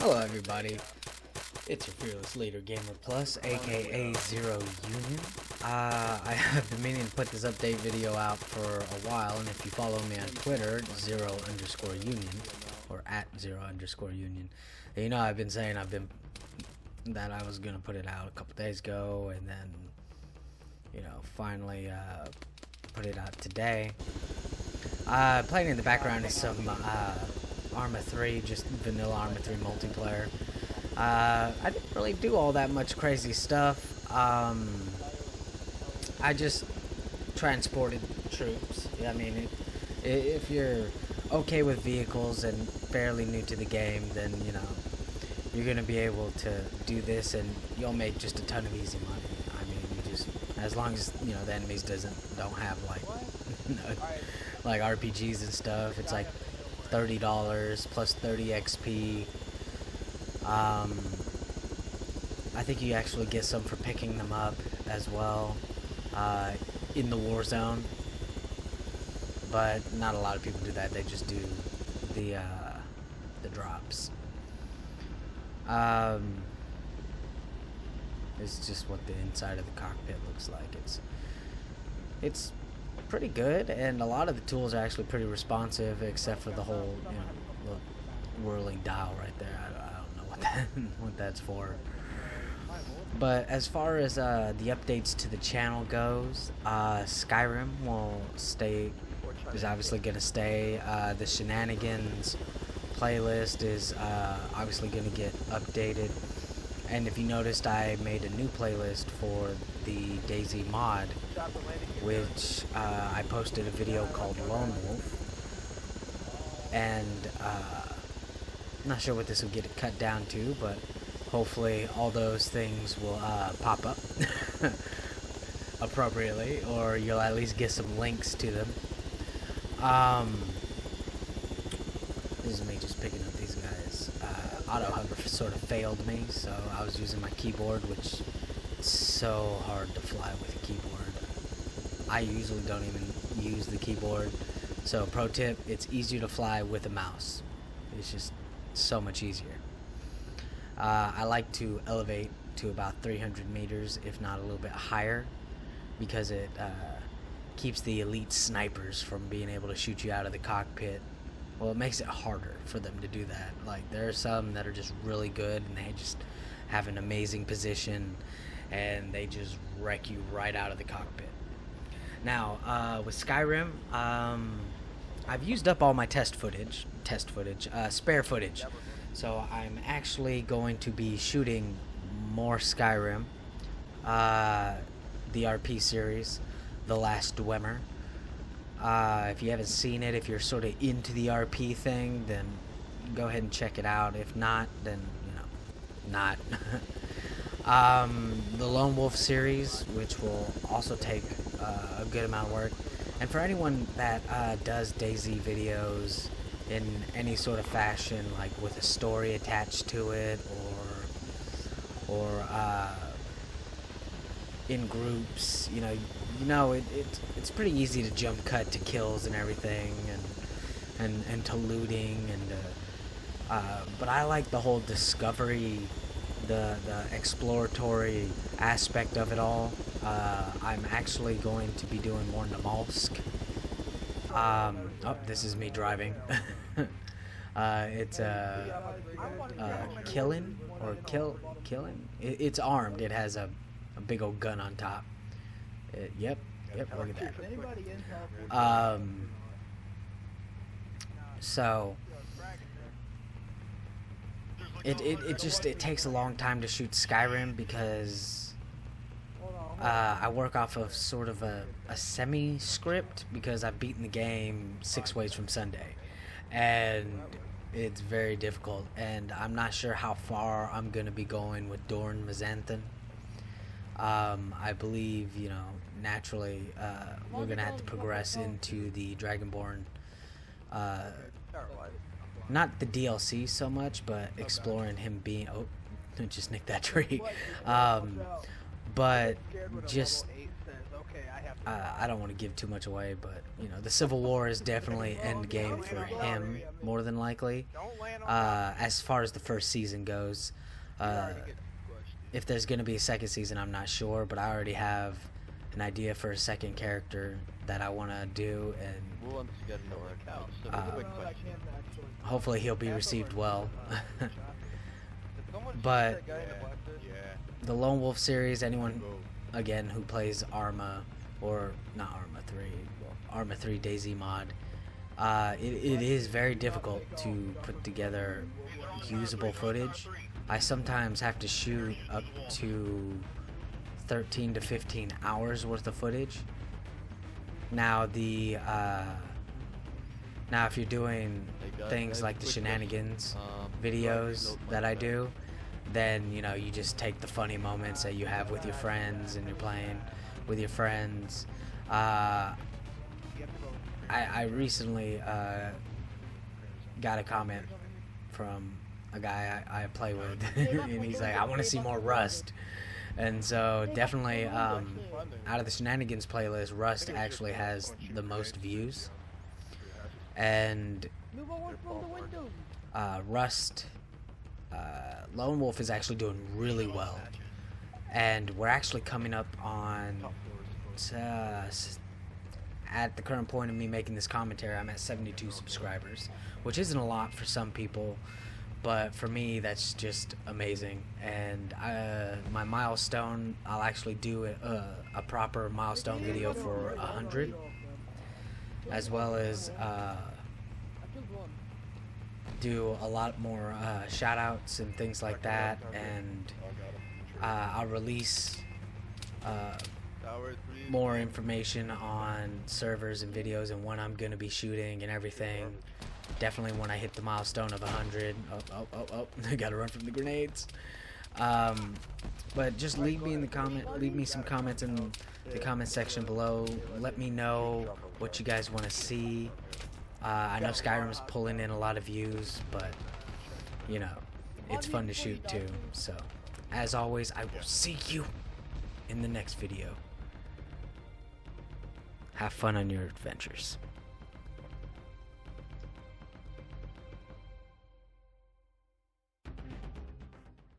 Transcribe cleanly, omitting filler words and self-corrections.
Hello everybody, it's your fearless leader Gamer Plus, aka Zero Union. I have been meaning to put this update video out for a while, and if you follow me on Twitter, @0_union, or @0_union, you know I've been saying that I was gonna put it out a couple days ago, and then, finally put it out today. Playing in the background is some Arma 3, just vanilla Arma 3 multiplayer. I didn't really do all that much crazy stuff. I just transported troops. I mean, if you're okay with vehicles and fairly new to the game, then, you're going to be able to do this and you'll make just a ton of easy money. I mean, as long as, the enemies don't have, like RPGs and stuff, it's like $30 plus 30 XP. I think you actually get some for picking them up as well in the war zone, but not a lot of people do that. They just do the drops. It's just what the inside of the cockpit looks like. It's pretty good, and a lot of the tools are actually pretty responsive, except for the whole, little whirling dial right there. I don't know what that's for. But as far as the updates to the channel goes, Skyrim is obviously going to stay. The Shenanigans playlist is obviously going to get updated. And if you noticed, I made a new playlist for the DayZ mod, which I posted a video called Lone Wolf. And I'm not sure what this will get cut down to, but hopefully all those things will pop up appropriately, or you'll at least get some links to them. This is me just picking up these guys. Auto hover sort of failed me, so I was using my keyboard, which is so hard to fly with a keyboard. I usually don't even use the keyboard. So pro tip, it's easier to fly with a mouse. It's just so much easier. I like to elevate to about 300 meters, if not a little bit higher, because it keeps the elite snipers from being able to shoot you out of the cockpit. Well, it makes it harder for them to do that. Like, there are some that are just really good, and they just have an amazing position, and they just wreck you right out of the cockpit. Now, with Skyrim, I've used up all my spare footage. So I'm actually going to be shooting more Skyrim, the RP series, The Last Dwemer. If you haven't seen it, if you're sort of into the RP thing, then go ahead and check it out. If not, then, not. The Lone Wolf series, which will also take a good amount of work. And for anyone that does DayZ videos in any sort of fashion, like with a story attached to it, or in groups, it's pretty easy to jump cut to kills and everything, and to looting, and but I like the whole discovery, the exploratory aspect of it all. I'm actually going to be doing more Namalsk. This is me driving. It's Killen, or Killen. It's armed. It has a big old gun on top. Yep. Look at that. So it takes a long time to shoot Skyrim, because I work off of sort of a semi-script, because I've beaten the game 6 ways from Sunday, and it's very difficult, and I'm not sure how far I'm going to be going with Dorn Mazanthan. I believe, naturally, we're going to have to progress into the Dragonborn, not the DLC so much, but exploring him being, just nicked that tree, but just I don't want to give too much away, but you know, the Civil War is definitely end game for him, more than likely. As far as the first season goes, if there's going to be a second season, I'm not sure, but I already have an idea for a second character that I want to do, and hopefully he'll be received well. But the Lone Wolf series, anyone again who plays Arma, or not Arma 3, Arma 3 DayZ mod, it is very difficult to put together usable footage. I sometimes have to shoot up to 13 to 15 hours worth of footage. Now now if you're doing things like the shenanigans videos that I do, then you know, you just take the funny moments that you have with your friends and you're playing with your friends. I recently got a comment from a guy I play with and he's like, I want to see more Rust. And so definitely out of the shenanigans playlist, Rust actually has the most views. And Rust, Lone Wolf is actually doing really well, and we're actually coming up on at the current point of me making this commentary, I'm at 72 subscribers, which isn't a lot for some people, but for me that's just amazing. And my milestone, I'll actually do a proper milestone video for 100, as well as do a lot more shout outs and things like that, and I'll release more information on servers and videos and when I'm gonna be shooting and everything. Definitely when I hit the milestone of 100. Oh, I gotta run from the grenades. But just leave me some comments in the comment section below. Let me know what you guys want to see. I know Skyrim's pulling in a lot of views, but you know, it's fun to shoot too. So as always, I will see you in the next video. Have fun on your adventures.